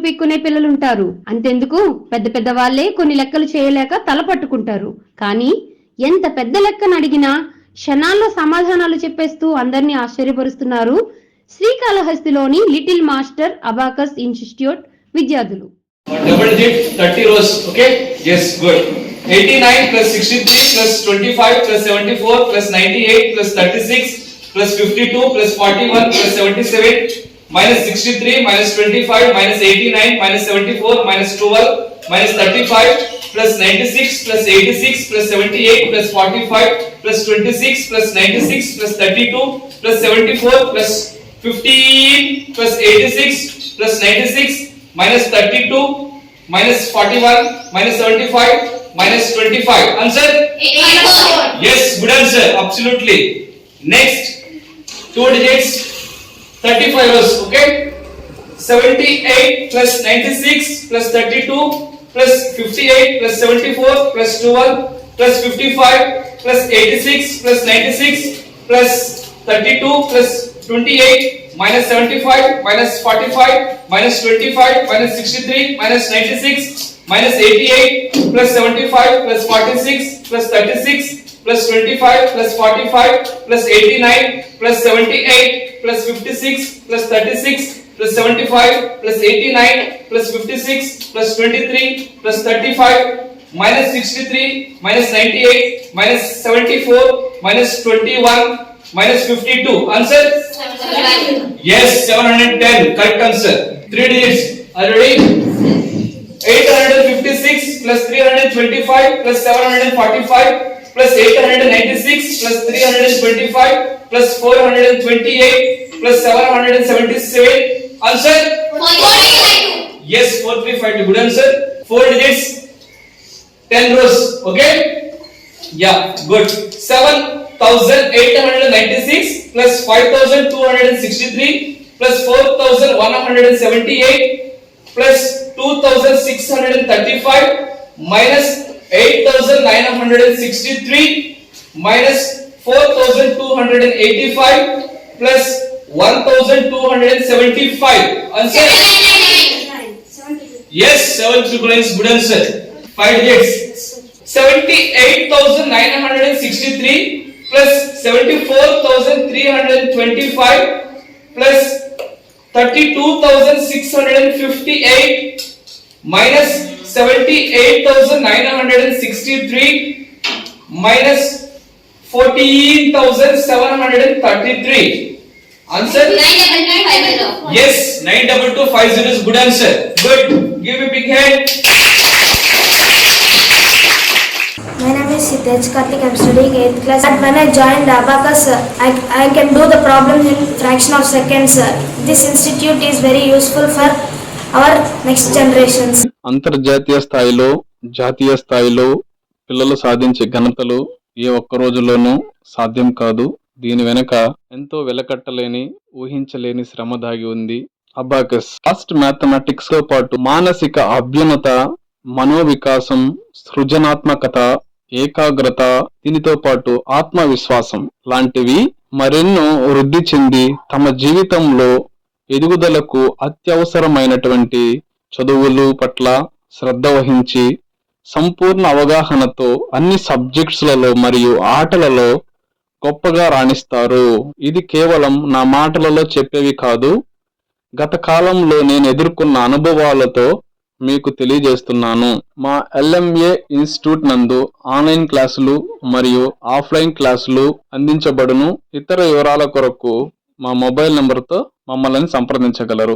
పీక్కునే పిల్లలుంటారు. అంతెందుకు పెద్ద పెద్ద వాళ్ళే కొన్ని లెక్కలు చేయలేక తల పట్టుకుంటారు. కానీ ఎంత పెద్ద లెక్కను అడిగినా క్షణాల్లో సమాధానాలు చెప్పేస్తూ అందరినీ ఆశ్చర్యపరుస్తున్నారు శ్రీకాళహస్తిలోని లిటిల్ మాస్టర్ అబాకస్ ఇన్స్టిట్యూట్ విద్యార్థులు. Double digit 30 rows. Okay? Yes, good. 89 plus 63 plus 25 plus 74 plus 98 plus 36 plus 52 plus 41 plus 77 minus 63 minus 25 minus 89 minus 74 minus 12 minus 35 plus 96 plus 86 plus 78 plus 45 plus 26 plus 96 plus 32 plus 74 plus 15 plus 86 plus 96 minus 32 minus 41 minus 75 minus 25. Answer? 84. Yes, good answer. Absolutely. Next, 2 digits, 35 rows. Okay? 78 plus 96 plus 32 plus 58 plus 74 plus 12 plus 55 plus 86 plus 96 plus 32 plus 28 minus 75 minus 45 minus 25 minus 63 minus 96 minus 88 plus 75 plus 46 plus 36 plus 25 plus 45 plus 89 plus 78 plus 56 plus 36 plus 75 plus 89 plus 56 plus 23 plus 35 minus 63 minus 98 minus 74 minus 21 minus 52. Answer? 710. Yes, 710. Correct answer. 3 digits. Are you ready? 856 plus 325 plus 745 plus 896 plus 325 plus 428 plus 777. Answer? 4352. Yes, 4352. Good answer. 4 digits. 10 rows. Okay? Yeah, good. 7,896 plus 5,263 plus 4,178 plus 2,635 minus 8,963 minus 4,285 plus 1,275. Answer? Yes, 799 is good answer. 5 digits. 78,963 plus 74,325 plus 32,658 minus 78,963 minus 14,733. Answer? 92250. Yes, 92250 is good answer. Good. Give me big hand. My name is Sitej Karthik. I am studying 8th class. And when I joined Abacus, I can do the problems in fraction of seconds. This institute is very useful for our next generations. అంతర్జాతీయ స్థాయిలో జాతీయ స్థాయిలో పిల్లలు సాధించే ఘనతలు ఏ ఒక్క రోజులోనూ సాధ్యం కాదు. దీని వెనుక ఎంతో వెలకట్టలేని ఊహించలేని శ్రమ దాగి ఉంది. అబాకస్ ఫాస్ట్ మ్యాథమెటిక్స్ తో పాటు మానసిక అభ్యున్నత, మనోవికాసం, సృజనాత్మకత, ఏకాగ్రత, దీనితో పాటు ఆత్మవిశ్వాసం లాంటివి మరెన్నో వృద్ధి చెంది తమ జీవితంలో ఎదుగుదలకు అత్యవసరమైనటువంటి చదువులు పట్ల శ్రద్ధ వహించి సంపూర్ణ అవగాహనతో అన్ని సబ్జెక్ట్స్లలో మరియు ఆటలలో గొప్పగా రాణిస్తారు. ఇది కేవలం నా మాటలలో చెప్పేవి కాదు, గత కాలంలో నేను ఎదుర్కొన్న అనుభవాలతో మీకు తెలియజేస్తున్నాను. మా LMA ఇన్స్టిట్యూట్ నందు ఆన్లైన్ క్లాసులు మరియు ఆఫ్లైన్ క్లాసులు అందించబడును. ఇతర వివరాల కొరకు మా మొబైల్ నంబర్తో మమ్మల్ని సంప్రదించగలరు.